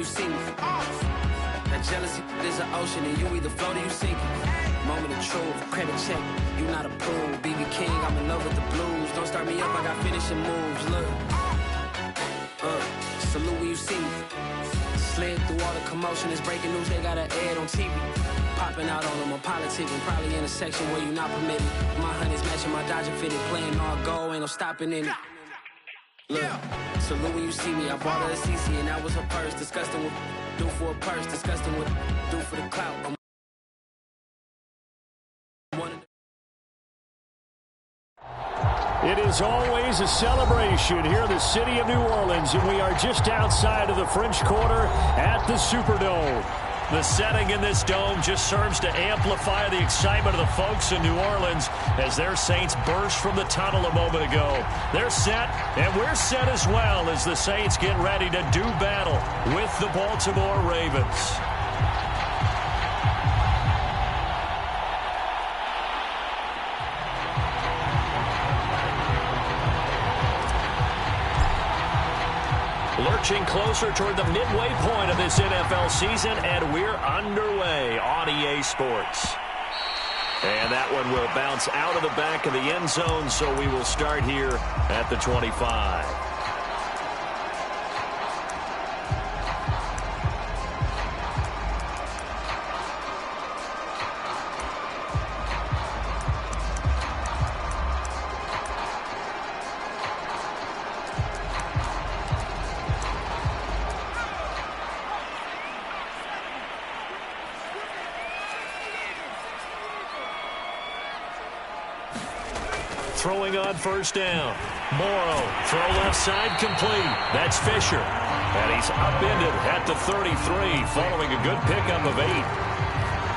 see me. That jealousy is an ocean, and you either float or you sink. Moment of truth, credit check, you not approved. BB King, I'm in love with the blues. Don't start me up, I got finishing moves. Look, salute when you see me. Slid through all the commotion, it's breaking news, they got an ad on TV. Popping out on them, I'm politicking, probably in a section where you not permitted. My honey's matching my Dodger fitted, playing all go, ain't no stopping in it. Look, salute when you see me, I bought her a CC and that was her purse. Disgusting what do for a purse, disgusting what do for the clout. It is always a celebration here in the city of New Orleans, and we are just outside of the French Quarter at the Superdome. The setting in this dome just serves to amplify the excitement of the folks in New Orleans as their Saints burst from the tunnel a moment ago. They're set, and we're set as well as the Saints get ready to do battle with the Baltimore Ravens. Lurching closer toward the midway point of this NFL season, and we're underway on EA Sports. And that one will bounce out of the back of the end zone, so we will start here at the 25. Throwing on first down. Morrow, throw left side complete. That's Fisher. And he's upended at the 33 following a good pickup of 8.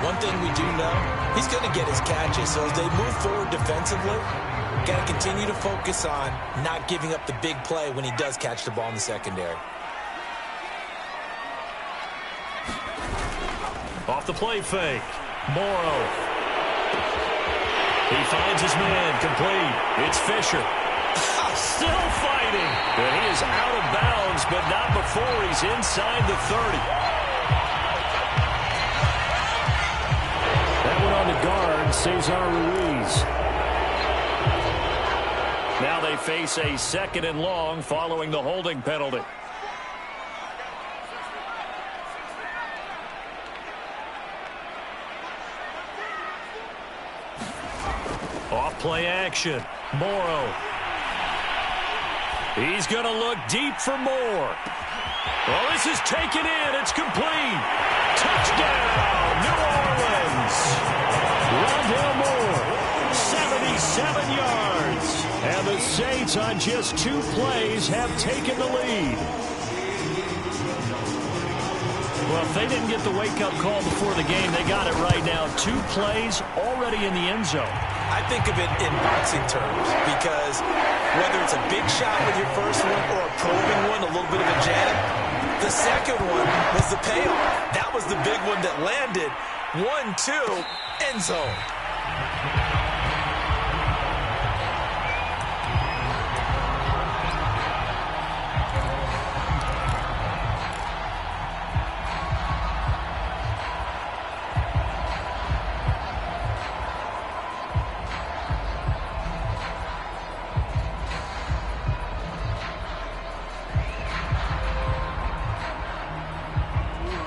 One thing we do know, he's going to get his catches. So as they move forward defensively, got to continue to focus on not giving up the big play when he does catch the ball in the secondary. Off the play fake. Morrow. He finds his man complete. It's Fisher. Still fighting. And he is out of bounds, but not before he's inside the 30. That one on the guard, Cesar Ruiz. Now they face a 2nd and long following the holding penalty. Off play action. Morrow. He's going to look deep for more. Well, this is taken in. It's complete. Touchdown, New Orleans. Rondale Moore, 77 yards. And the Saints on just 2 plays have taken the lead. Well, if they didn't get the wake-up call before the game, they got it right now. 2 plays already in the end zone. I think of it in boxing terms because whether it's a big shot with your first one or a probing one, a little bit of a jab, the second one was the payoff. That was the big one that landed. 1-2, end zone.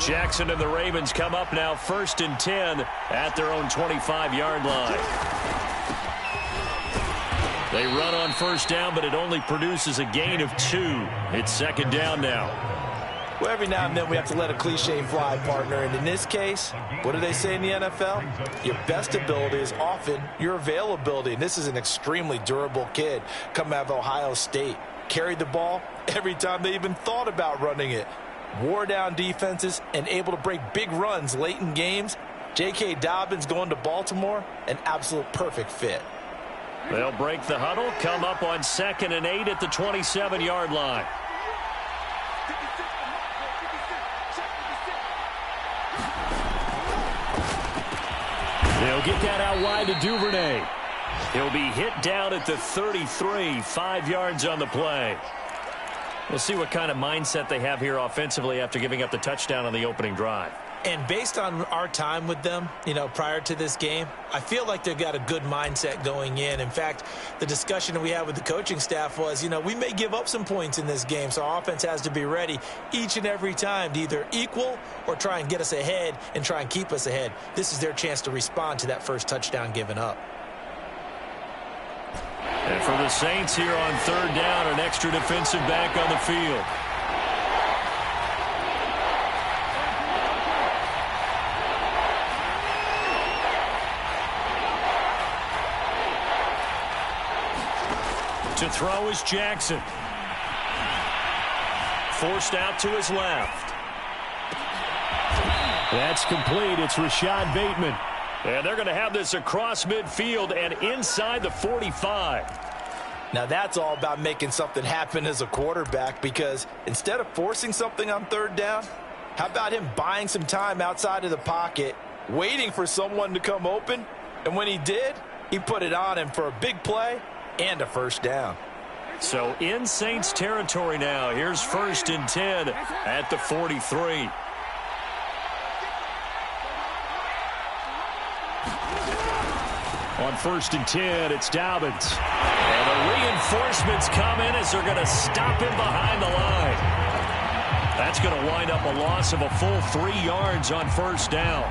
Jackson and the Ravens come up now 1st and 10 at their own 25-yard line. They run on first down, but it only produces a gain of 2. It's 2nd down now. Well, every now and then we have to let a cliche fly, partner. And in this case, what do they say in the NFL? Your best ability is often your availability. And this is an extremely durable kid coming out of Ohio State. Carried the ball every time they even thought about running it. Wore down defenses and able to break big runs late in games. J.K. Dobbins going to Baltimore, an absolute perfect fit. They'll break the huddle, come up on 2nd and 8 at the 27-yard line. They'll get that out wide to Duvernay. He'll be hit down at the 33, 5 yards on the play. We'll see what kind of mindset they have here offensively after giving up the touchdown on the opening drive. And based on our time with them, prior to this game, I feel like they've got a good mindset going in. In fact, the discussion that we had with the coaching staff was, we may give up some points in this game, so our offense has to be ready each and every time to either equal or try and get us ahead and try and keep us ahead. This is their chance to respond to that first touchdown given up. And for the Saints here on third down, an extra defensive back on the field. To throw is Jackson. Forced out to his left. That's complete. It's Rashad Bateman. And they're going to have this across midfield and inside the 45. Now that's all about making something happen as a quarterback, because instead of forcing something on third down, how about him buying some time outside of the pocket, waiting for someone to come open, and when he did, he put it on him for a big play and a first down. So in Saints territory now. Here's 1st and 10 at the 43. On 1st and 10, it's Dobbins. And the reinforcements come in as they're going to stop him behind the line. That's going to wind up a loss of a full 3 yards on first down.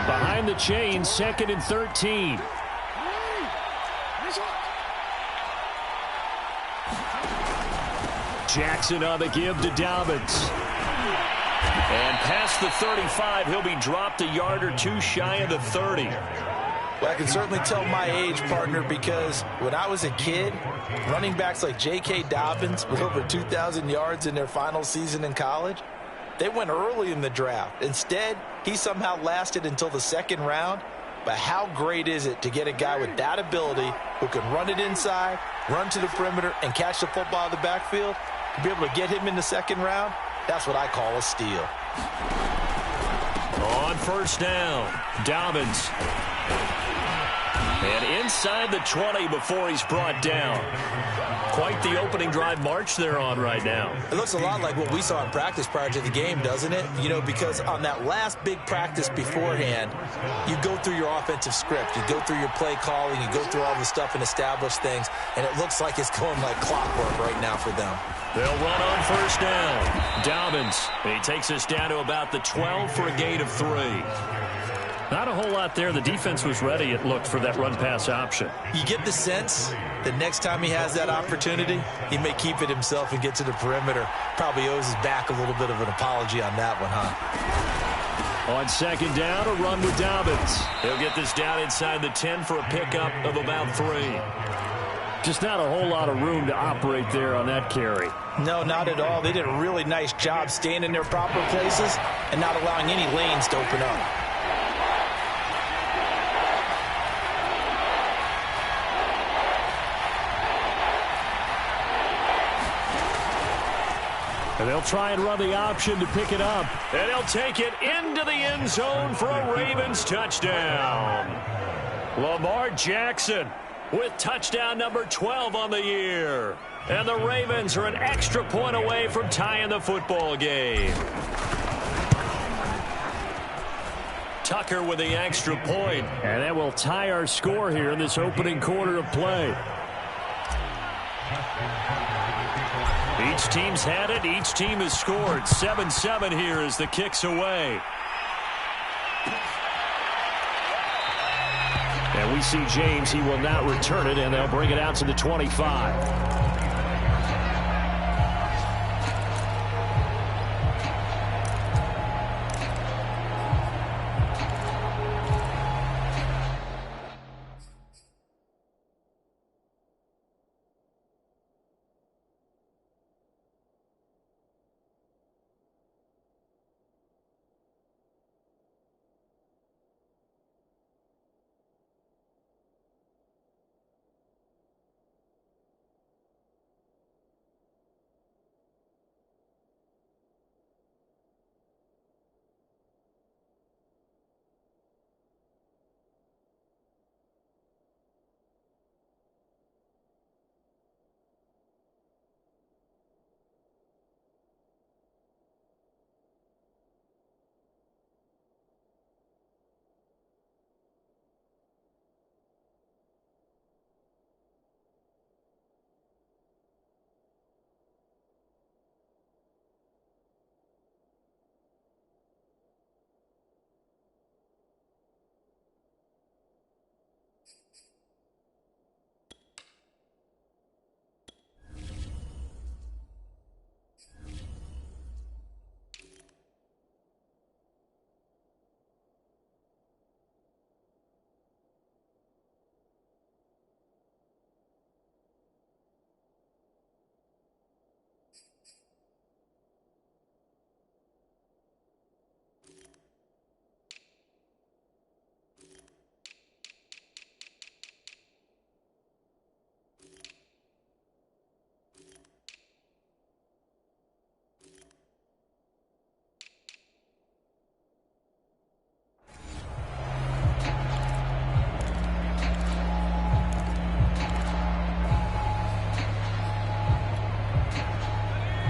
Behind the chain, 2nd and 13. Jackson on the give to Dobbins. And past the 35, he'll be dropped a yard or two shy of the 30. Well, I can certainly tell my age, partner, because when I was a kid, running backs like J.K. Dobbins with over 2,000 yards in their final season in college, they went early in the draft. Instead, he somehow lasted until the 2nd round. But how great is it to get a guy with that ability who can run it inside, run to the perimeter, and catch the football in the backfield? To be able to get him in the 2nd round, that's what I call a steal. On first down, Dobbins. And inside the 20 before he's brought down. Quite the opening drive march they're on right now. It looks a lot like what we saw in practice prior to the game, doesn't it? Because on that last big practice beforehand, you go through your offensive script. You go through your play calling. You go through all the stuff and establish things. And it looks like it's going like clockwork right now for them. They'll run on first down. Dobbins. He takes us down to about the 12 for a gain of 3. Not a whole lot there. The defense was ready, it looked, for that run-pass option. You get the sense that next time he has that opportunity, he may keep it himself and get to the perimeter. Probably owes his back a little bit of an apology on that one, huh? On 2nd down, a run with Dobbins. He'll get this down inside the 10 for a pickup of about 3. Just not a whole lot of room to operate there on that carry. No, not at all. They did a really nice job staying in their proper places and not allowing any lanes to open up. And they'll try and run the option to pick it up. And he'll take it into the end zone for a Ravens touchdown. Lamar Jackson with touchdown number 12 on the year. And the Ravens are an extra point away from tying the football game. Tucker with the extra point. And that will tie our score here in this opening quarter of play. Each team's had it. Each team has scored. 7-7 here as the kick's away. And we see James. He will not return it, and they'll bring it out to the 25.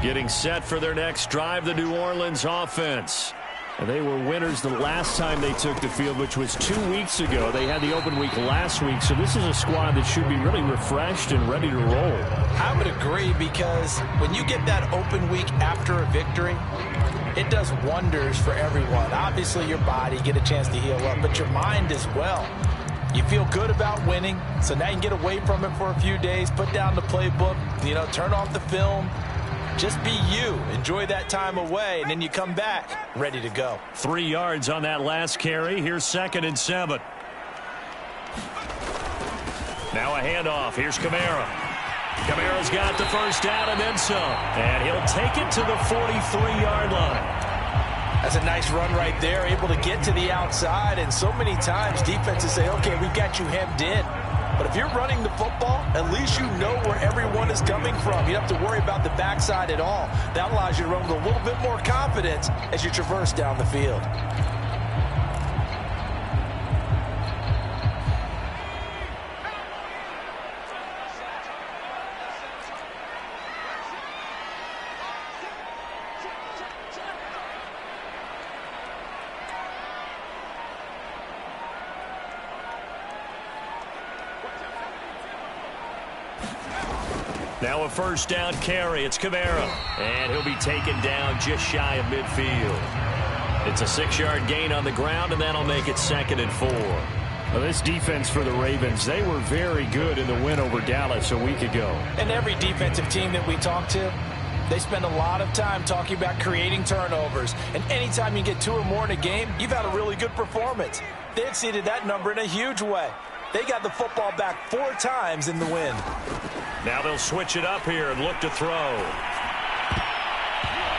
Getting set for their next drive, the New Orleans offense. And they were winners the last time they took the field, which was 2 weeks ago. They had the open week last week, so this is a squad that should be really refreshed and ready to roll. I would agree, because when you get that open week after a victory, it does wonders for everyone. Obviously, your body, get a chance to heal up, but your mind as well. You feel good about winning, so now you can get away from it for a few days, put down the playbook, turn off the film. Just be you. Enjoy that time away, and then you come back ready to go. 3 yards on that last carry. Here's 2nd and 7. Now a handoff. Here's Kamara. Kamara's got the first down and then some. And he'll take it to the 43-yard line. That's a nice run right there, able to get to the outside. And so many times defenses say, okay, we've got you hemmed in. But if you're running the football, at least you know where everyone is coming from. You don't have to worry about the backside at all. That allows you to run with a little bit more confidence as you traverse down the field. Now a first down carry. It's Kamara. And he'll be taken down just shy of midfield. It's a 6-yard gain on the ground, and that'll make it 2nd and 4. Well, this defense for the Ravens, they were very good in the win over Dallas a week ago. And every defensive team that we talk to, they spend a lot of time talking about creating turnovers. And anytime you get 2 or more in a game, you've had a really good performance. They exceeded that number in a huge way. They got the football back 4 times in the win. Now they'll switch it up here and look to throw.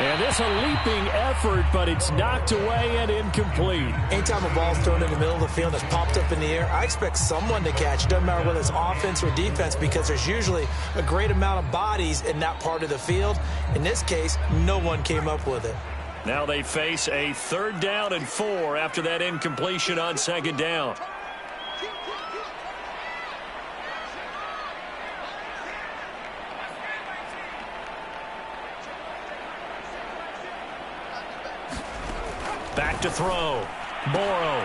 And this a leaping effort, but it's knocked away and incomplete. Anytime a ball's thrown in the middle of the field that's popped up in the air, I expect someone to catch. Doesn't matter whether it's offense or defense, because there's usually a great amount of bodies in that part of the field. In this case, no one came up with it. Now they face a 3rd down and 4 after that incompletion on 2nd down. Back to throw. Morrow.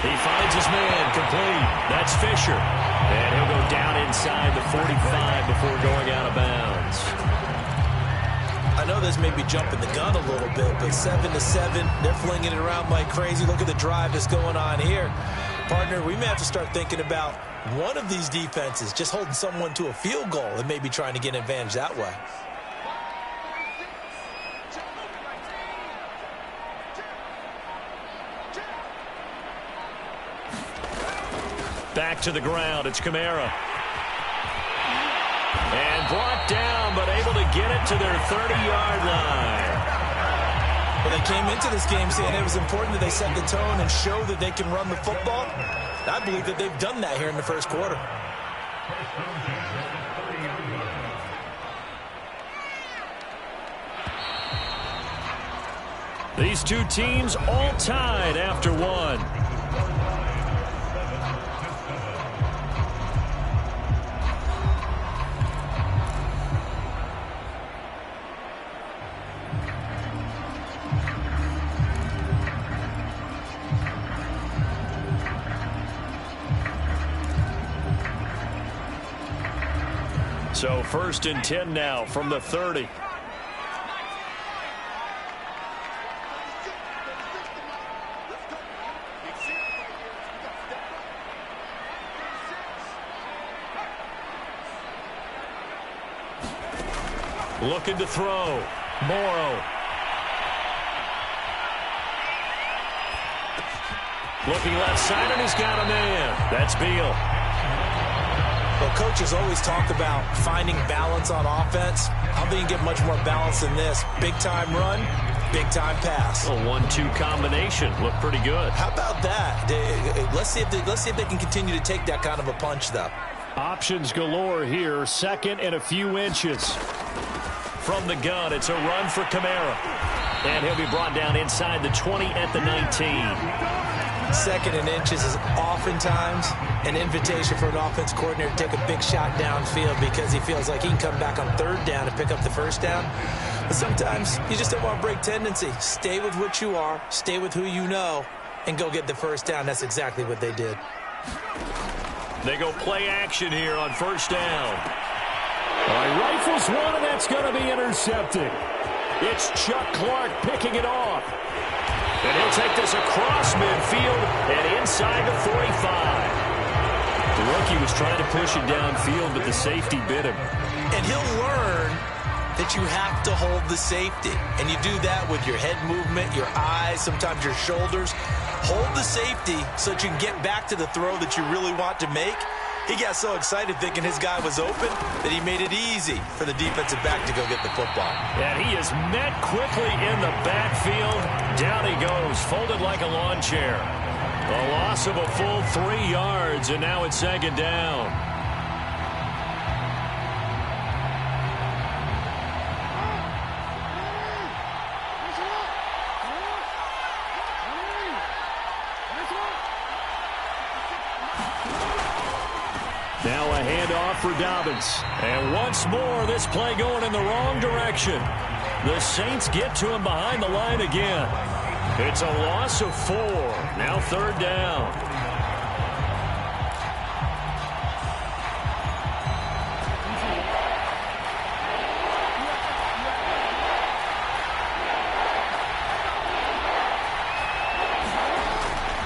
He finds his man. Complete. That's Fisher. And he'll go down inside the 45 before going out of bounds. I know this may be jumping the gun a little bit, but 7-7, they're flinging it around like crazy. Look at the drive that's going on here. Partner, we may have to start thinking about one of these defenses just holding someone to a field goal and maybe trying to get an advantage that way. Back to the ground. It's Kamara. And brought down, but able to get it to their 30-yard line. Well, they came into this game saying it was important that they set the tone and show that they can run the football. I believe that they've done that here in the first quarter. These two teams all tied after one. So 1st and 10 now from the 30. Looking to throw. Morrow. Looking left side, and he's got a man. That's Beal. Well, coaches always talk about finding balance on offense. I don't think you get much more balance than this. Big-time run, big-time pass. A 1-2 combination. Looked pretty good. How about that? Let's see if they can continue to take that kind of a punch, though. Options galore here. 2nd and a few inches. From the gun, it's a run for Kamara. And he'll be brought down inside the 20 at the 19. 2nd and inches is oftentimes an invitation for an offense coordinator to take a big shot downfield because he feels like he can come back on 3rd down and pick up the 1st down. But sometimes you just don't want to break tendency. Stay with what you are, stay with who you know, and go get the first down. That's exactly what they did. They go play action here on first down. All right, rifles one, and that's going to be intercepted. It's Chuck Clark picking it off. And he'll take this across midfield and inside the 45. The rookie was trying to push it downfield, but the safety bit him. And he'll learn that you have to hold the safety. And you do that with your head movement, your eyes, sometimes your shoulders. Hold the safety so that you can get back to the throw that you really want to make. He got so excited thinking his guy was open that he made it easy for the defensive back to go get the football. And he is met quickly in the backfield. Down he goes, folded like a lawn chair. A loss of a full 3 yards, and now it's second down. Now a handoff for Dobbins. And once more, this play going in the wrong direction. The Saints get to him behind the line again. It's a loss of 4. Now third down.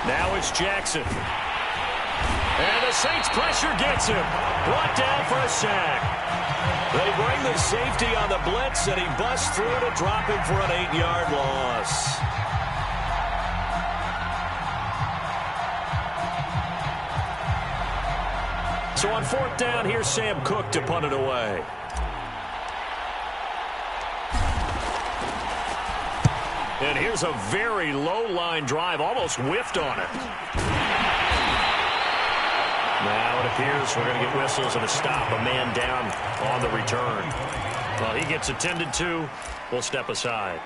Now it's Jackson. And the Saints pressure gets him. Brought down for a sack. They bring the safety on the blitz, and he busts through to drop him for an 8-yard loss. So on fourth down, here's Sam Cook to punt it away. And here's a very low-line drive, almost whiffed on it. Now it appears we're going to get whistles and a stop, a man down on the return. Well, he gets attended to. We'll step aside.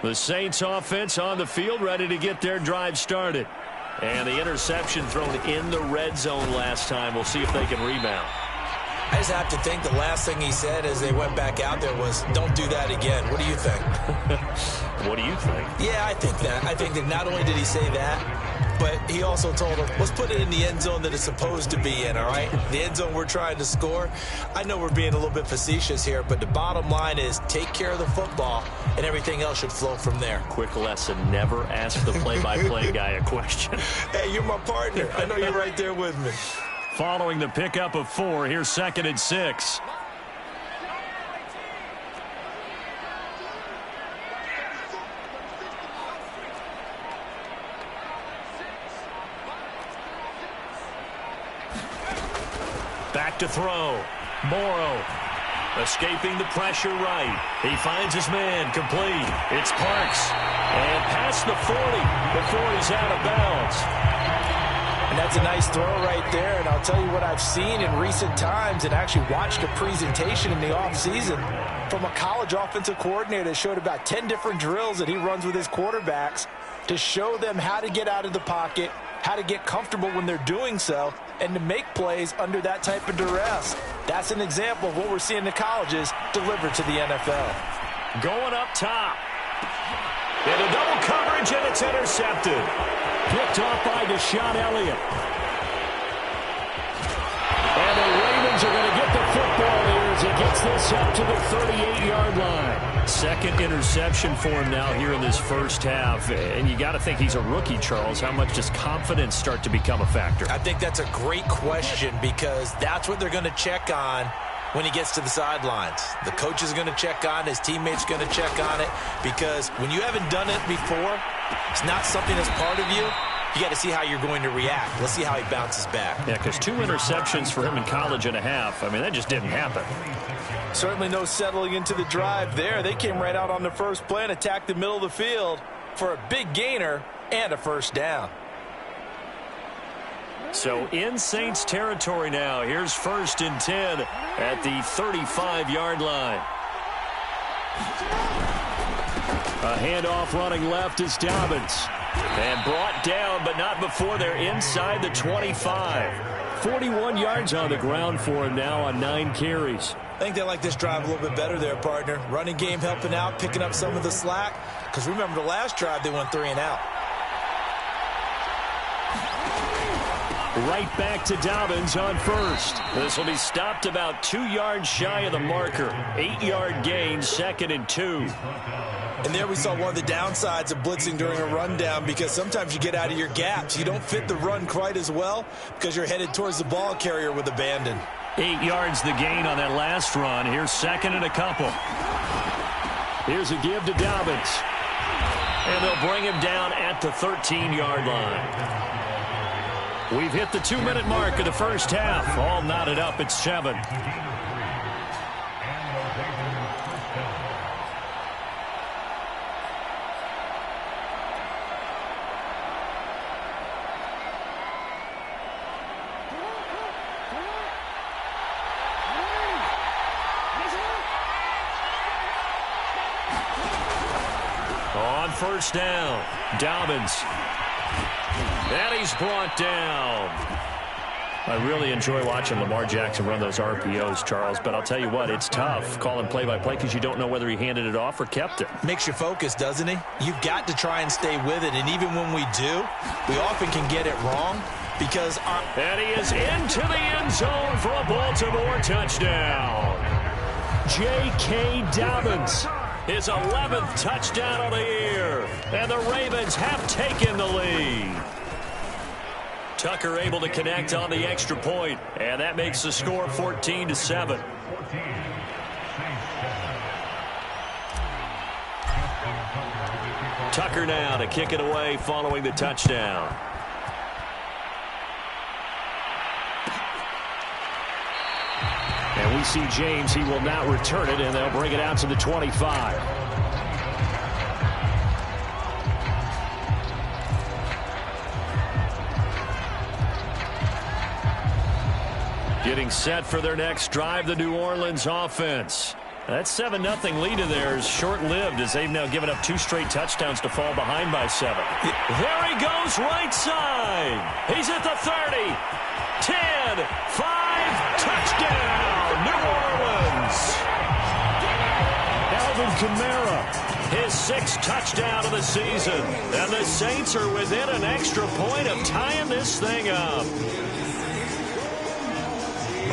The Saints offense on the field, ready to get their drive started. And the interception thrown in the red zone last time. We'll see if they can rebound. I just have to think the last thing he said as they went back out there was, don't do that again. What do you think? What do you think? Yeah, I think that. I think that not only did he say that, but he also told him, let's put it in the end zone that it's supposed to be in, all right? The end zone we're trying to score. I know we're being a little bit facetious here, but the bottom line is take care of the football, and everything else should flow from there. Quick lesson, never ask the play-by-play guy a question. Hey, you're my partner. I know you're right there with me. Following the pickup of 4, here's 2nd and 6. Back to throw. Morrow escaping the pressure right. He finds his man complete. It's Parks. And past the 40 before he's out of bounds. And that's a nice throw right there. And I'll tell you what I've seen in recent times and actually watched a presentation in the offseason from a college offensive coordinator that showed about 10 different drills that he runs with his quarterbacks to show them how to get out of the pocket, how to get comfortable when they're doing so, and to make plays under that type of duress. That's an example of what we're seeing in the colleges delivered to the NFL. Going up top. And a double coverage, and it's intercepted. Picked off by Deshaun Elliott. And the Ravens are going to get the football here as he gets this up to the 38-yard line. Second interception for him now here in this first half. And you got to think he's a rookie, Charles. How much does confidence start to become a factor? I think that's a great question because that's what they're going to check on when he gets to the sidelines. The coach is going to check on, his teammates going to check on it, because when you haven't done it before, it's not something that's part of you. You got to see how you're going to react. Let's see how he bounces back. Yeah, because 2 interceptions for him in college and a half. I mean, that just didn't happen. Certainly no settling into the drive there. They came right out on the first play and attacked the middle of the field for a big gainer and a first down. So in Saints territory now. Here's 1st and 10 at the 35-yard line. A handoff running left is Dobbins. And brought down, but not before they're inside the 25. 41 yards on the ground for him now on 9 carries. I think they like this drive a little bit better there, partner. Running game helping out, picking up some of the slack. Because remember the last drive, they went 3 and out. Right back to Dobbins on first. This will be stopped about 2 yards shy of the marker. 8-yard gain, 2nd and 2. And there we saw one of the downsides of blitzing during a rundown, because sometimes you get out of your gaps. You don't fit the run quite as well because you're headed towards the ball carrier with abandon. 8 yards the gain on that last run. Here's 2nd and a couple. Here's a give to Dobbins. And they'll bring him down at the 13-yard line. We've hit the 2-minute mark of the first half. All knotted up at 7. On first down, Dobbins. And he's brought down. I really enjoy watching Lamar Jackson run those RPOs, Charles, but I'll tell you what, it's tough calling play-by-play because you don't know whether he handed it off or kept it. Makes you focus, doesn't he? You've got to try and stay with it, and even when we do, we often can get it wrong because and he is into the end zone for a Baltimore touchdown. J.K. Dobbins, his 11th touchdown of the year, and the Ravens have taken the lead. Tucker able to connect on the extra point, and that makes the score 14-7. Tucker now to kick it away following the touchdown. And we see James. He will not return it, and they'll bring it out to the 25. Getting set for their next drive, the New Orleans offense. That 7-0 lead of theirs short-lived as they've now given up 2 straight touchdowns to fall behind by 7. There he goes right side. He's at the 30. 10, 5, touchdown, New Orleans. Alvin Kamara. His 6th touchdown of the season. And the Saints are within an extra point of tying this thing up.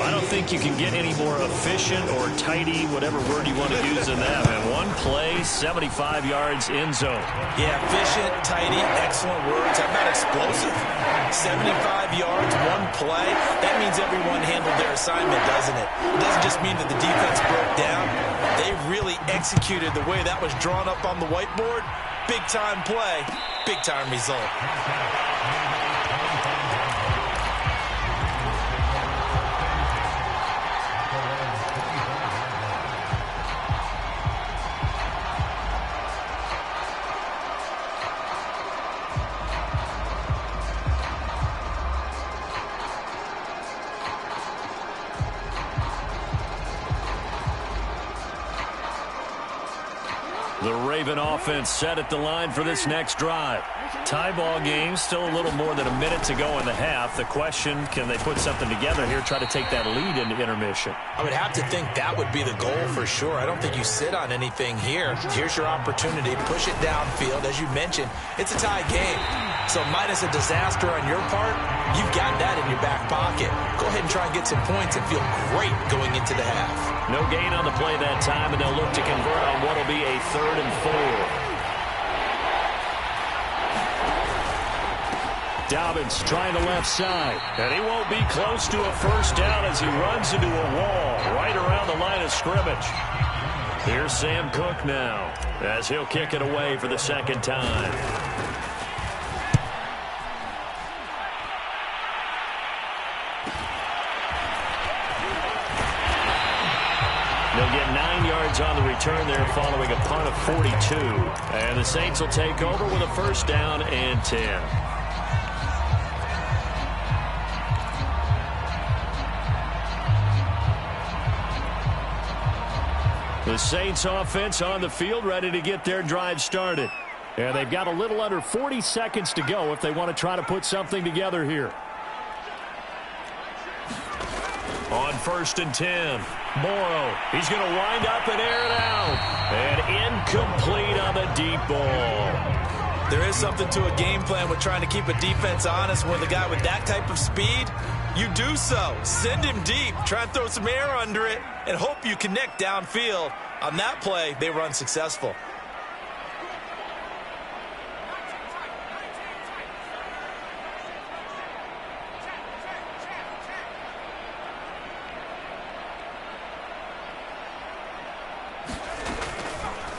I don't think you can get any more efficient or tidy, whatever word you want to use in that. And one play, 75 yards in zone. Yeah, efficient, tidy, excellent words. How about explosive? 75 yards, one play. That means everyone handled their assignment, doesn't it? It doesn't just mean that the defense broke down. They really executed the way that was drawn up on the whiteboard. Big-time play, big-time result. The Raven offense set at the line for this next drive. Tie ball game, still a little more than a minute to go in the half. The question, can they put something together here, try to take that lead into intermission? I would have to think that would be the goal for sure. I don't think you sit on anything here. Here's your opportunity. Push it downfield. As you mentioned, it's a tie game. So minus a disaster on your part, you've got that in your back pocket. Go ahead and try and get some points and feel great going into the half. No gain on the play that time, and they'll look to convert on what will be a 3rd and 4. Dobbins trying the left side, and he won't be close to a first down as he runs into a wall right around the line of scrimmage. Here's Sam Cook now as he'll kick it away for the 2nd time. They'll get 9 yards on the return there following a punt of 42. And the Saints will take over with a 1st down and 10. The Saints offense on the field ready to get their drive started. And they've got a little under 40 seconds to go if they want to try to put something together here. On 1st and 10, Morrow. He's going to wind up and air it out. And incomplete on the deep ball. There is something to a game plan with trying to keep a defense honest. With a guy with that type of speed, you do so. Send him deep. Try and throw some air under it and hope you connect downfield. On that play, they were unsuccessful.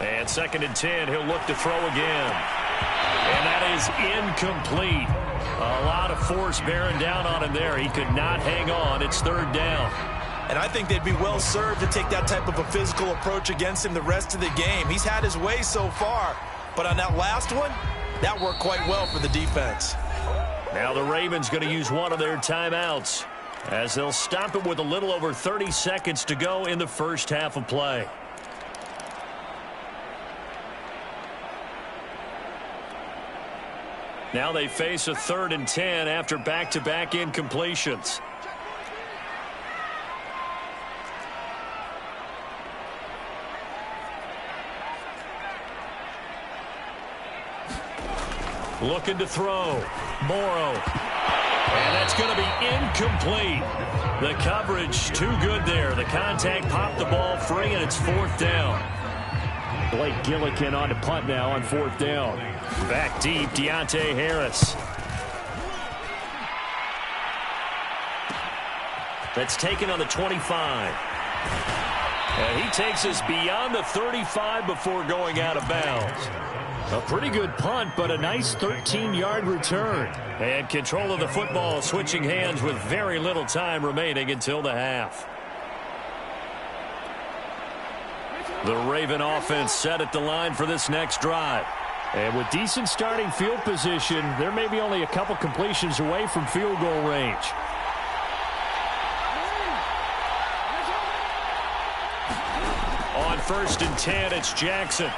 And 2nd and 10, he'll look to throw again. And that is incomplete. A lot of force bearing down on him there. He could not hang on. It's 3rd down. And I think they'd be well served to take that type of a physical approach against him the rest of the game. He's had his way so far. But on that last one, that worked quite well for the defense. Now the Ravens going to use one of their timeouts as they'll stop it with a little over 30 seconds to go in the first half of play. Now they face a 3rd and 10 after back-to-back incompletions. Looking to throw. Morrow. And that's going to be incomplete. The coverage too good there. The contact popped the ball free, and it's 4th down. Blake Gillikin on to punt now on 4th down. Back deep, Deontay Harris. That's taken on the 25. And he takes us beyond the 35 before going out of bounds. A pretty good punt, but a nice 13-yard return. And control of the football switching hands with very little time remaining until the half. The Raven offense set at the line for this next drive. And with decent starting field position, there may be only a couple completions away from field goal range. On 1st and 10, it's Jackson.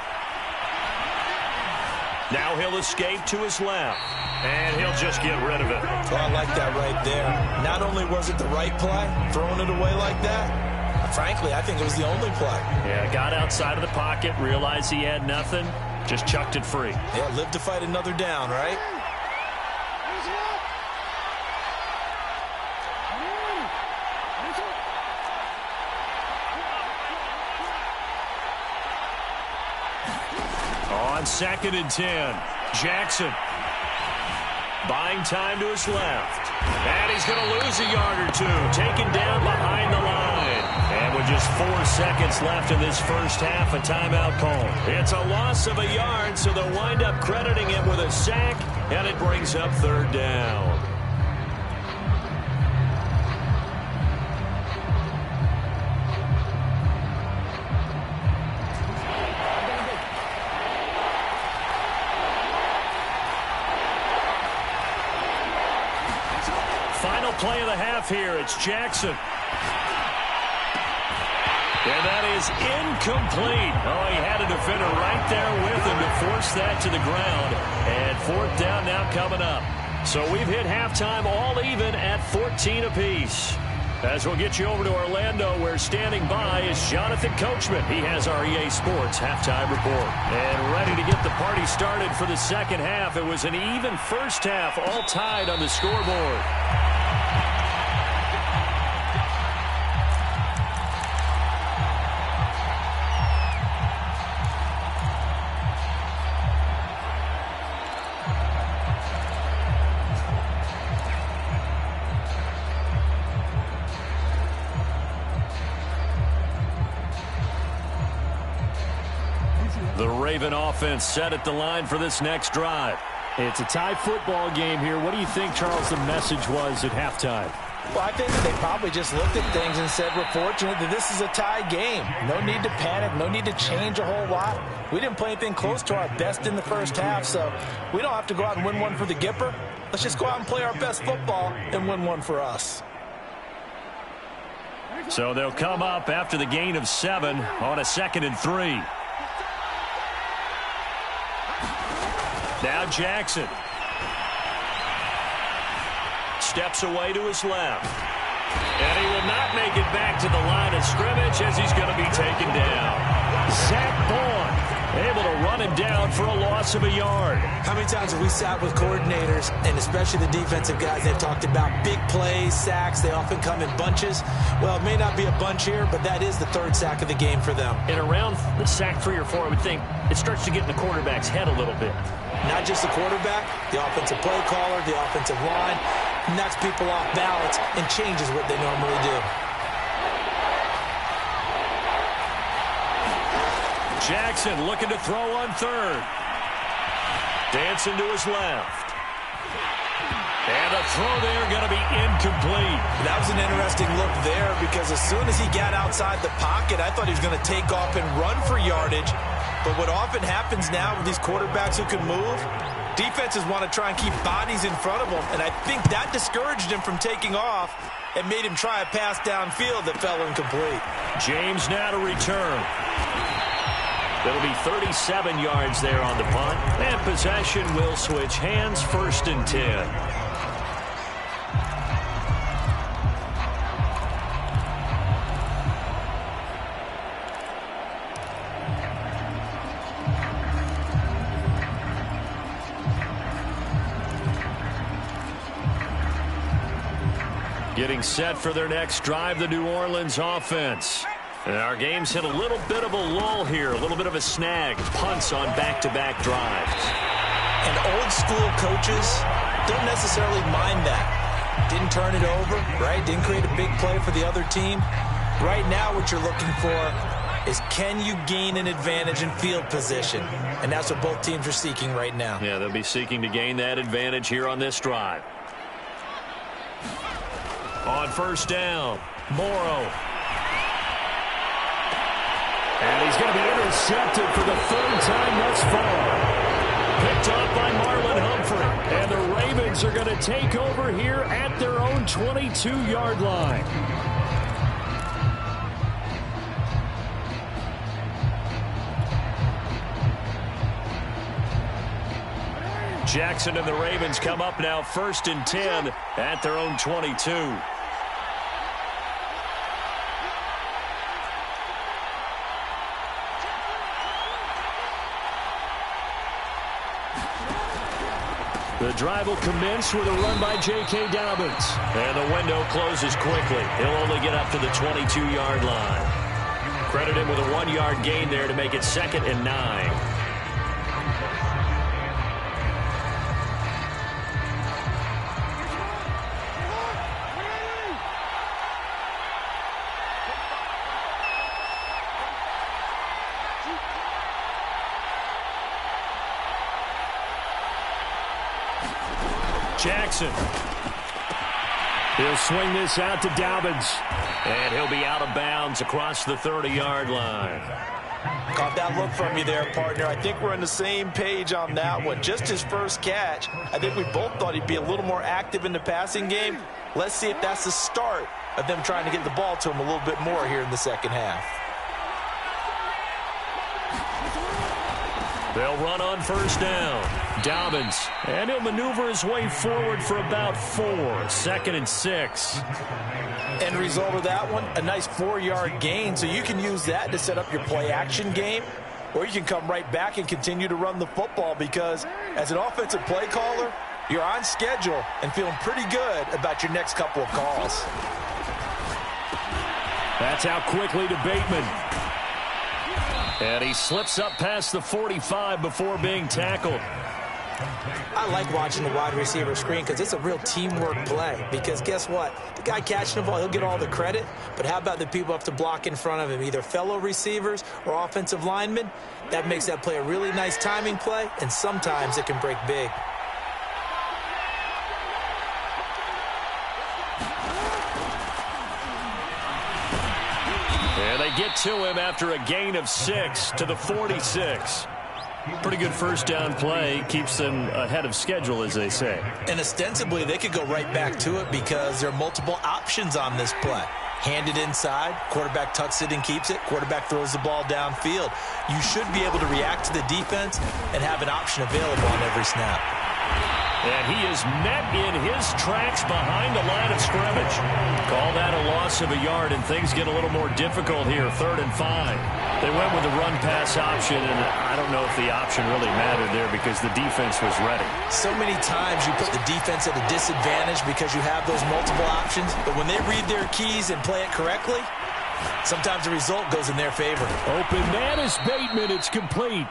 Now he'll escape to his left. And he'll just get rid of it. Oh, I like that right there. Not only was it the right play, throwing it away like that, frankly, I think it was the only play. Yeah, got outside of the pocket, realized he had nothing, just chucked it free. Yeah, live to fight another down, right? On 2nd and 10, Jackson. Buying time to his left. And he's going to lose a yard or two. Taken down behind the line. And with just 4 seconds left in this first half, a timeout call. It's a loss of a yard, so they'll wind up crediting him with a sack, and it brings up 3rd down. Final play of the half here. It's Jackson. And that is incomplete. Oh, he had a defender right there with him to force that to the ground. And 4th down now coming up. So we've hit halftime all even at 14 apiece. As we'll get you over to Orlando, where standing by is Jonathan Coachman. He has our EA Sports halftime report. And ready to get the party started for the second half. It was an even first half, all tied on the scoreboard. The Raven offense set at the line for this next drive. It's a tie football game here. What do you think, Charles, the message was at halftime? Well, I think they probably just looked at things and said, we're fortunate that this is a tie game. No need to panic. No need to change a whole lot. We didn't play anything close to our best in the first half, so we don't have to go out and win one for the Gipper. Let's just go out and play our best football and win one for us. So they'll come up after the gain of 7 on a 2nd and 3. on Jackson. Steps away to his left. And he will not make it back to the line of scrimmage as he's going to be taken down. Zach Bourne able to run him down for a loss of a yard. How many times have we sat with coordinators, and especially the defensive guys, they've talked about big plays, sacks. They often come in bunches. Well, it may not be a bunch here, but that is the third sack of the game for them. And around the sack 3 or 4, I would think it starts to get in the quarterback's head a little bit. Not just the quarterback, the offensive play caller, the offensive line, knocks people off balance and changes what they normally do. Jackson looking to throw on third. Dancing to his left. And a throw there going to be incomplete. That was an interesting look there because as soon as he got outside the pocket, I thought he was going to take off and run for yardage. But what often happens now with these quarterbacks who can move, defenses want to try and keep bodies in front of them. And I think that discouraged him from taking off and made him try a pass downfield that fell incomplete. James now to return. It'll be 37 yards there on the punt. And possession will switch hands, 1st and 10. Getting set for their next drive, the New Orleans offense. And our game's hit a little bit of a lull here, a little bit of a snag. Punts on back-to-back drives. And old school coaches don't necessarily mind that. Didn't turn it over, right? Didn't create a big play for the other team. Right now what you're looking for is can you gain an advantage in field position? And that's what both teams are seeking right now. Yeah, they'll be seeking to gain that advantage here on this drive. On 1st down, Morrow. And he's going to be intercepted for the 3rd time thus far. Picked up by Marlon Humphrey. And the Ravens are going to take over here at their own 22-yard line. Jackson and the Ravens come up now 1st and 10 at their own 22. The drive will commence with a run by J.K. Dobbins. And the window closes quickly. He'll only get up to the 22-yard line. Credit him with a 1-yard gain there to make it 2nd and 9. Jackson. He'll swing this out to Dobbins. And he'll be out of bounds across the 30-yard line. Caught that look from you there, partner. I think we're on the same page on that one. Just his first catch. I think we both thought he'd be a little more active in the passing game. Let's see if that's the start of them trying to get the ball to him a little bit more here in the second half. They'll run on 1st down. Dobbins. And he'll maneuver his way forward for about 4. 2nd and 6. End result of that one, a nice 4-yard gain. So you can use that to set up your play-action game, or you can come right back and continue to run the football because as an offensive play caller, you're on schedule and feeling pretty good about your next couple of calls. That's out quickly to Bateman. And he slips up past the 45 before being tackled. I like watching the wide receiver screen because it's a real teamwork play. Because guess what? The guy catching the ball, he'll get all the credit. But how about the people who have to block in front of him, either fellow receivers or offensive linemen? That makes that play a really nice timing play, and sometimes it can break big. And they get to him after a gain of 6 to the 46. Pretty good first down play. Keeps them ahead of schedule, as they say. And ostensibly, they could go right back to it because there are multiple options on this play. Handed inside, quarterback tucks it and keeps it, quarterback throws the ball downfield. You should be able to react to the defense and have an option available on every snap. And he is met in his tracks behind the line of scrimmage. Call that a loss of a yard, and things get a little more difficult here, 3rd and 5. They went with the run-pass option, and I don't know if the option really mattered there because the defense was ready. So many times you put the defense at a disadvantage because you have those multiple options, but when they read their keys and play it correctly, sometimes the result goes in their favor. Open man is Bateman. It's complete.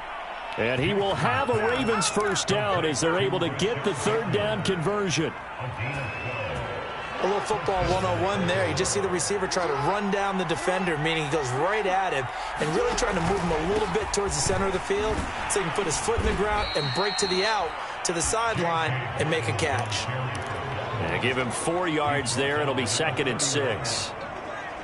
And he will have a Ravens first down as they're able to get the 3rd down conversion. A little football 101 there. You just see the receiver try to run down the defender, meaning he goes right at him and really trying to move him a little bit towards the center of the field so he can put his foot in the ground and break to the out, to the sideline, and make a catch. And give him 4 yards there. It'll be 2nd and 6.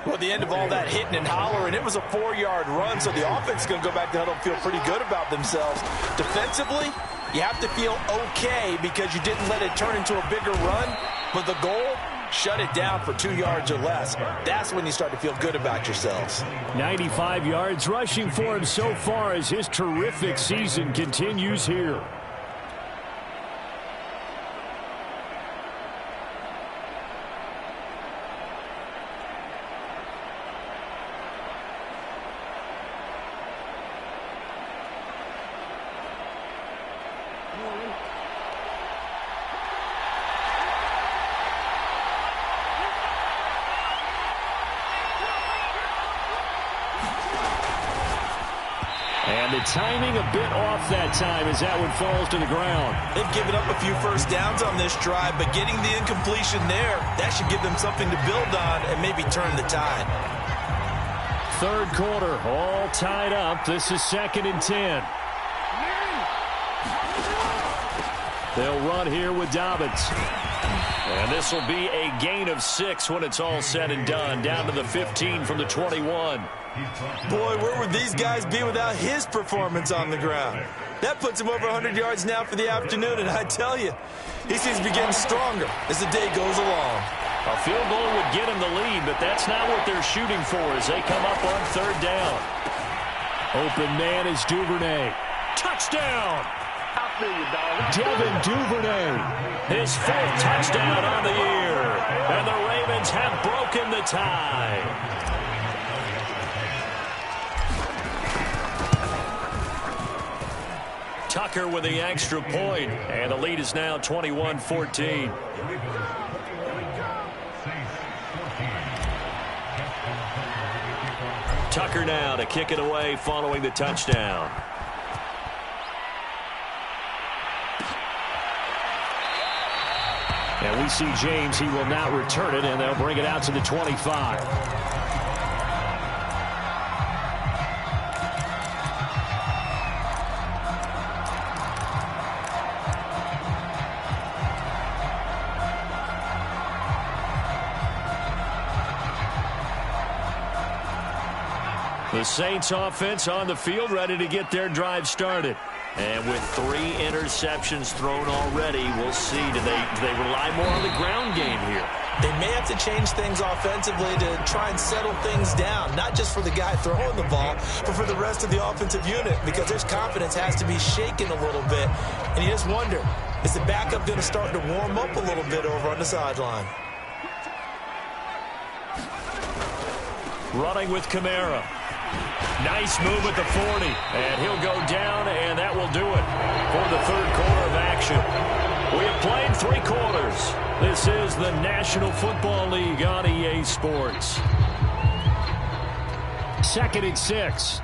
Well, at the end of all that hitting and hollering, it was a 4-yard run, so the offense is going to go back to huddle and feel pretty good about themselves. Defensively, you have to feel okay because you didn't let it turn into a bigger run, but the goal, shut it down for 2 yards or less. That's when you start to feel good about yourselves. 95 yards rushing for him so far as his terrific season continues here. And the timing a bit off that time as that one falls to the ground. They've given up a few first downs on this drive, but getting the incompletion there, that should give them something to build on and maybe turn the tide. 3rd quarter, all tied up. This is 2nd and 10. They'll run here with Dobbins. And this will be a gain of 6 when it's all said and done. Down to the 15 from the 21. Boy, where would these guys be without his performance on the ground? That puts him over 100 yards now for the afternoon, and I tell you, he seems to be getting stronger as the day goes along. A field goal would get him the lead, but that's not what they're shooting for as they come up on 3rd down. Open man is Duvernay. Touchdown! Devin Duvernay. His 4th touchdown on the year. And the Ravens have broken the tie. Tucker with the extra point, and the lead is now 21-14. Tucker now to kick it away following the touchdown. And we see James, he will not return it, and they'll bring it out to the 25. The Saints offense on the field ready to get their drive started. And with 3 interceptions thrown already, we'll see. Do they rely more on the ground game here? They may have to change things offensively to try and settle things down, not just for the guy throwing the ball, but for the rest of the offensive unit, because their confidence has to be shaken a little bit. And you just wonder, is the backup going to start to warm up a little bit over on the sideline? Running with Kamara. Nice move at the 40, and he'll go down, and that will do it for the 3rd quarter of action. We have played 3 quarters. This is the National Football League on EA Sports. 2nd and 6.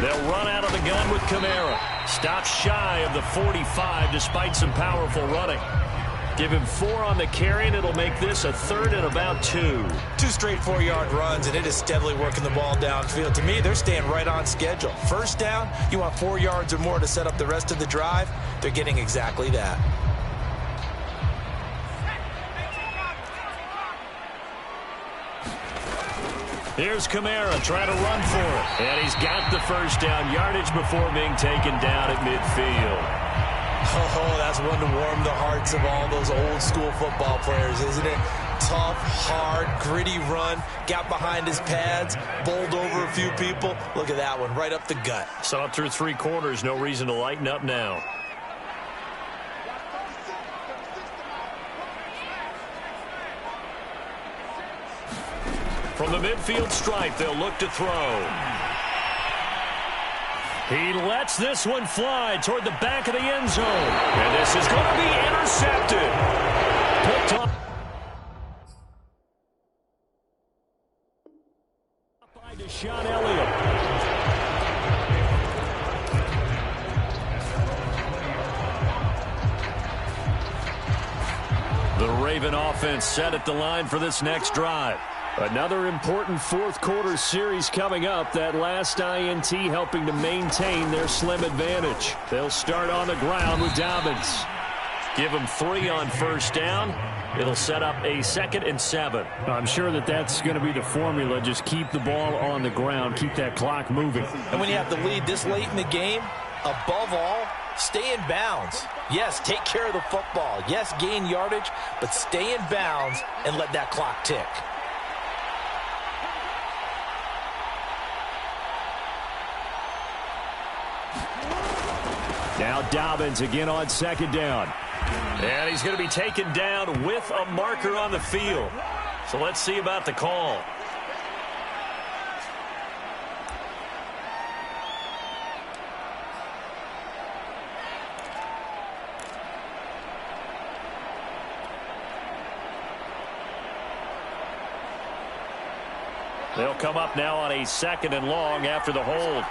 They'll run out of the gun with Kamara. Stops shy of the 45 despite some powerful running. Give him 4 on the carry, and it'll make this a 3rd and about 2. 2 straight 4-yard runs, and it is steadily working the ball downfield. To me, they're staying right on schedule. First down, you want 4 yards or more to set up the rest of the drive. They're getting exactly that. Here's Kamara trying to run for it. And he's got the first down yardage before being taken down at midfield. Oh, that's one to warm the hearts of all those old school football players, isn't it? Tough, hard, gritty run, got behind his pads, bowled over a few people. Look at that one, right up the gut. Saw it through 3 quarters, no reason to lighten up now. From the midfield stripe, they'll look to throw. He lets this one fly toward the back of the end zone. And this is going to be intercepted. Picked up by Deshaun Elliott. The Raven offense set at the line for this next drive. Another important fourth-quarter series coming up. That last INT helping to maintain their slim advantage. They'll start on the ground with Dobbins. Give them 3 on first down. It'll set up a 2nd and 7. I'm sure that's going to be the formula. Just keep the ball on the ground. Keep that clock moving. And when you have the lead this late in the game, above all, stay in bounds. Yes, take care of the football. Yes, gain yardage, but stay in bounds and let that clock tick. Now Dobbins again on 2nd down. And he's going to be taken down with a marker on the field. So let's see about the call. They'll come up now on a 2nd and long after the hold.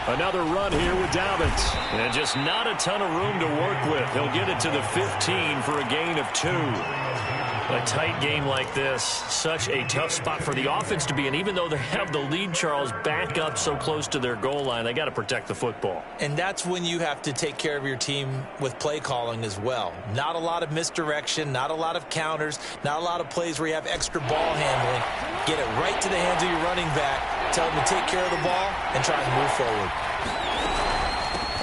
Another run here with Dobbins. And just not a ton of room to work with. He'll get it to the 15 for a gain of 2. A tight game like this, such a tough spot for the offense to be in. Even though they have the lead, Charles, back up so close to their goal line, they got to protect the football. And that's when you have to take care of your team with play calling as well. Not a lot of misdirection, not a lot of counters, not a lot of plays where you have extra ball handling. Get it right to the hands of your running back, tell them to take care of the ball, and try to move forward.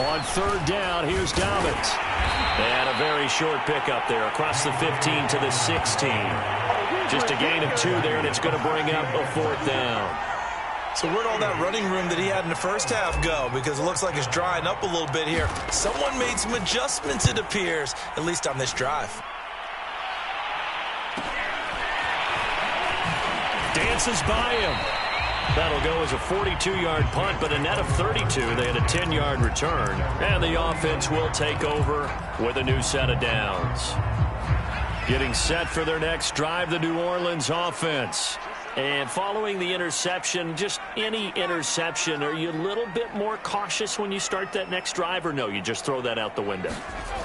On 3rd down, here's Dobbins. And a very short pickup there across the 15 to the 16. Just a gain of 2 there, and it's going to bring up a 4th down. So where'd all that running room that he had in the first half go? Because it looks like it's drying up a little bit here. Someone made some adjustments, it appears, at least on this drive. Dances by him. That'll go as a 42-yard punt, but a net of 32. They had a 10-yard return. And the offense will take over with a new set of downs. Getting set for their next drive, the New Orleans offense. And following the interception, just any interception, are you a little bit more cautious when you start that next drive, or no, you just throw that out the window?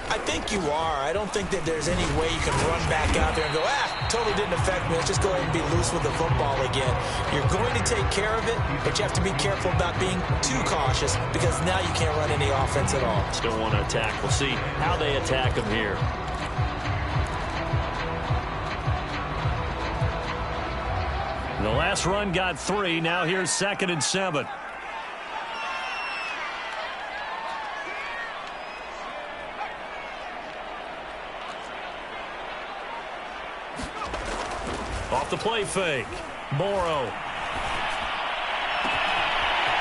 I think you are. I don't think that there's any way you can run back out there and go, totally didn't affect me. Let's just go ahead and be loose with the football again. You're going to take care of it, but you have to be careful about being too cautious because now you can't run any offense at all. Still want to attack. We'll see how they attack them here. The last run got 3. Now here's 2nd and 7. Off the play fake. Morrow.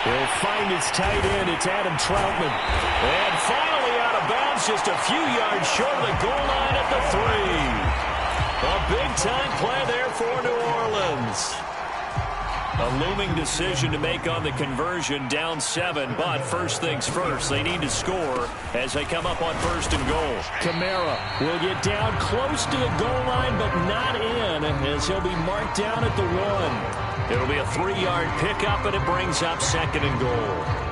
He'll find his tight end. It's Adam Troutman. And finally out of bounds, just a few yards short of the goal line at the 3. A big-time play there for New Orleans. A looming decision to make on the conversion, down 7, but first things first, they need to score as they come up on 1st and goal. Kamara will get down close to the goal line, but not in, as he'll be marked down at the 1. It'll be a 3-yard pickup, and it brings up 2nd and goal.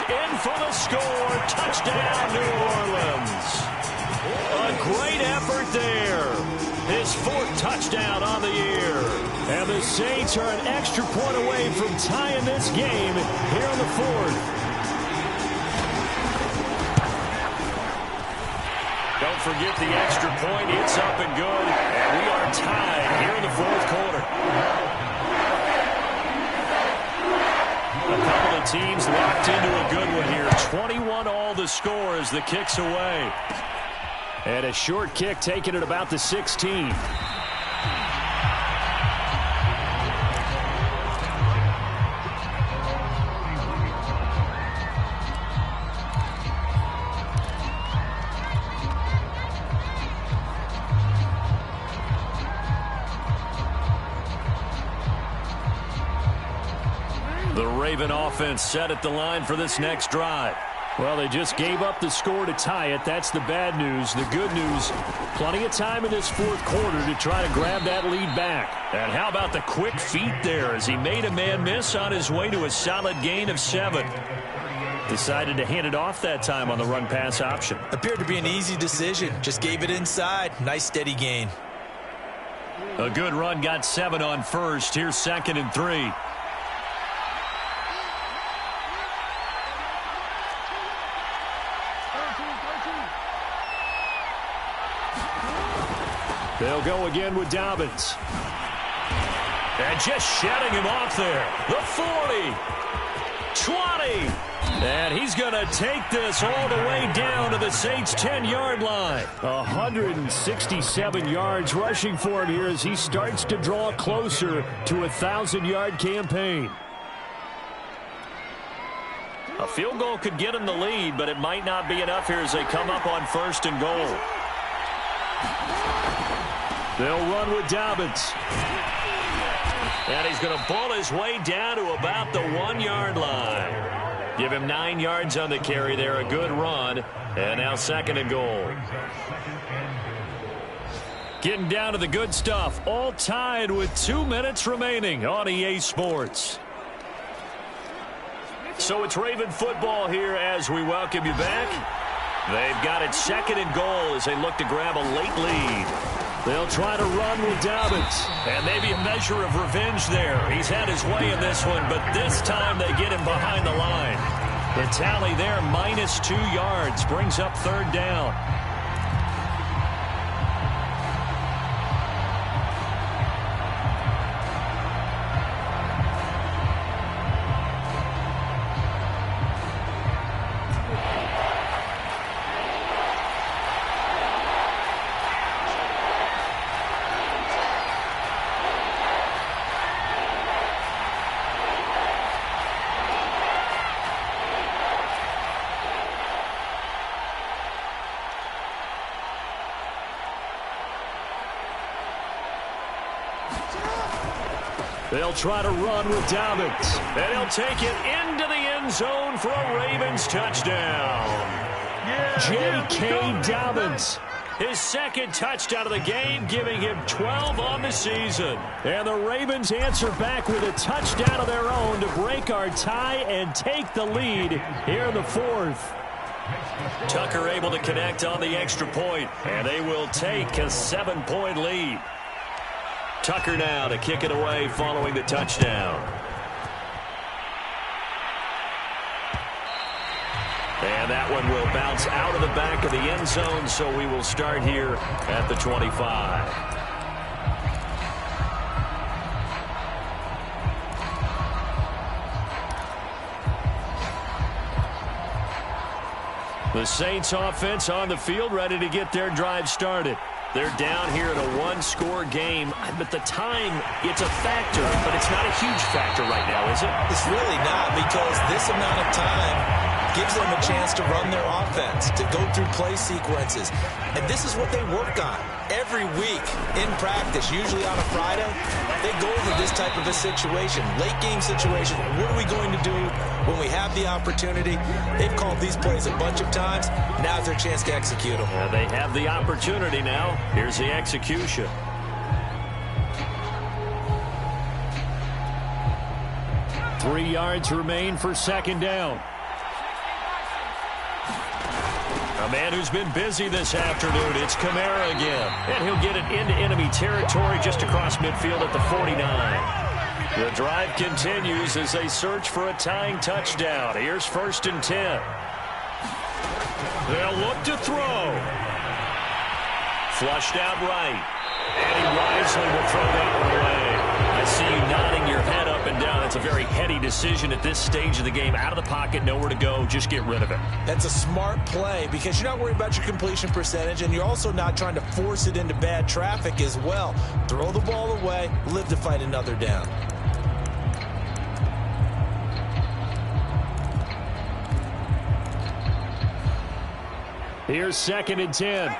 In for the score. Touchdown, New Orleans. A great effort there. His 4th touchdown on the year. And the Saints are an extra point away from tying this game here in the 4th. Don't forget the extra point. It's up and good. And we are tied here in the fourth quarter. A couple of teams locked into a good one here. 21 all the score as the kick's away. And a short kick taken at about the 16. The Raven offense set at the line for this next drive. Well, they just gave up the score to tie it. That's the bad news. The good news, plenty of time in this fourth quarter to try to grab that lead back. And how about the quick feet there as he made a man miss on his way to a solid gain of 7. Decided to hand it off that time on the run-pass option. Appeared to be an easy decision. Just gave it inside. Nice steady gain. A good run, got 7 on first. Here's 2nd and 3. They'll go again with Dobbins. And just shedding him off there. The 40. 20. And he's going to take this all the way down to the Saints' 10-yard line. 167 yards rushing for him here as he starts to draw closer to a 1,000-yard campaign. A field goal could get him the lead, but it might not be enough here as they come up on 1st and goal. They'll run with Dobbins. And he's going to pull his way down to about the 1-yard line. Give him 9 yards on the carry there. A good run. And now 2nd and goal. Getting down to the good stuff. All tied with 2 minutes remaining on EA Sports. So it's Raven football here as we welcome you back. They've got it 2nd and goal as they look to grab a late lead. They'll try to run with Dobbins. And maybe a measure of revenge there. He's had his way in this one, but this time they get him behind the line. The tally there, minus 2 yards, brings up 3rd down. They'll try to run with Dobbins. And he'll take it into the end zone for a Ravens touchdown. J.K. Dobbins. His 2nd touchdown of the game, giving him 12 on the season. And the Ravens answer back with a touchdown of their own to break our tie and take the lead here in the 4th. Tucker able to connect on the extra point, and they will take a 7-point lead. Tucker now to kick it away following the touchdown. And that one will bounce out of the back of the end zone, so we will start here at the 25. The Saints offense on the field, ready to get their drive started. They're down here in a 1-score game, but the time, it's a factor, but it's not a huge factor right now, is it? It's really not, because this amount of time gives them a chance to run their offense, to go through play sequences. And this is what they work on every week in practice, usually on a Friday. They go over this type of a situation, late game situation. What are we going to do when we have the opportunity? They've called these plays a bunch of times. Now's their chance to execute them. They have the opportunity now. Here's the execution. Three yards remain for 2nd down. A man who's been busy this afternoon. It's Kamara again. And he'll get it into enemy territory just across midfield at the 49. The drive continues as they search for a tying touchdown. Here's 1st and 10. They'll look to throw. Flushed out right. And he wisely will throw that one away. I see you nodding your head up and down. That's a very heady decision at this stage of the game. Out of the pocket, nowhere to go. Just get rid of it. That's a smart play because you're not worried about your completion percentage, and you're also not trying to force it into bad traffic as well. Throw the ball away, live to fight another down. Here's 2nd and 10.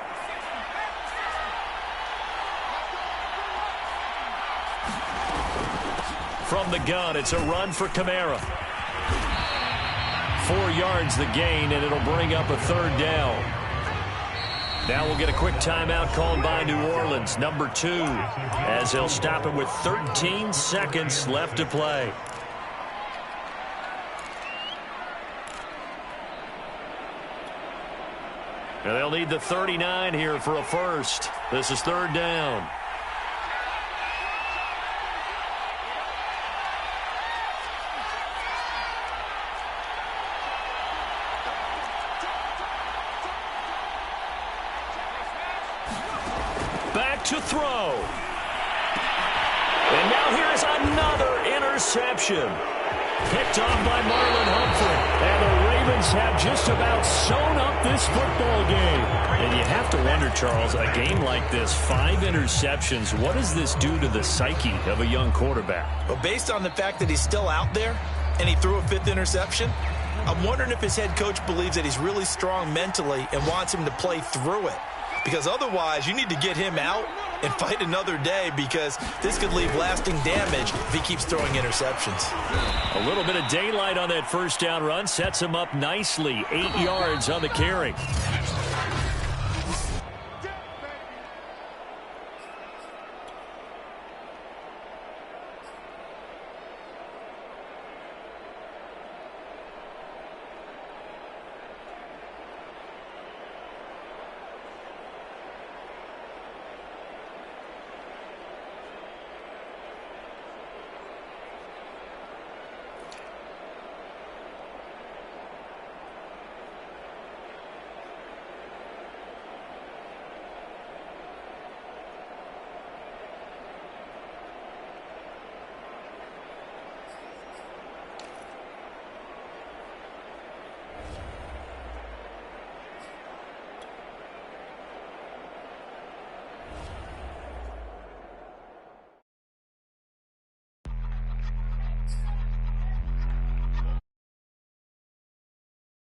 From the gun, it's a run for Kamara. 4 yards the gain, and it'll bring up a 3rd down. Now we'll get a quick timeout called by New Orleans, number 2, as they'll stop it with 13 seconds left to play. And they'll need the 39 here for a first. This is 3rd down. Back to throw. And now here's another interception. Picked off by Marlon Humphrey. And the Ravens have just about sewn up this football game. And you have to wonder, Charles, a game like this, 5 interceptions, what does this do to the psyche of a young quarterback? Well, based on the fact that he's still out there and he threw a 5th interception, I'm wondering if his head coach believes that he's really strong mentally and wants him to play through it. Because otherwise, you need to get him out and fight another day, because this could leave lasting damage if he keeps throwing interceptions. A little bit of daylight on that first down run sets him up nicely. 8 yards on the carry.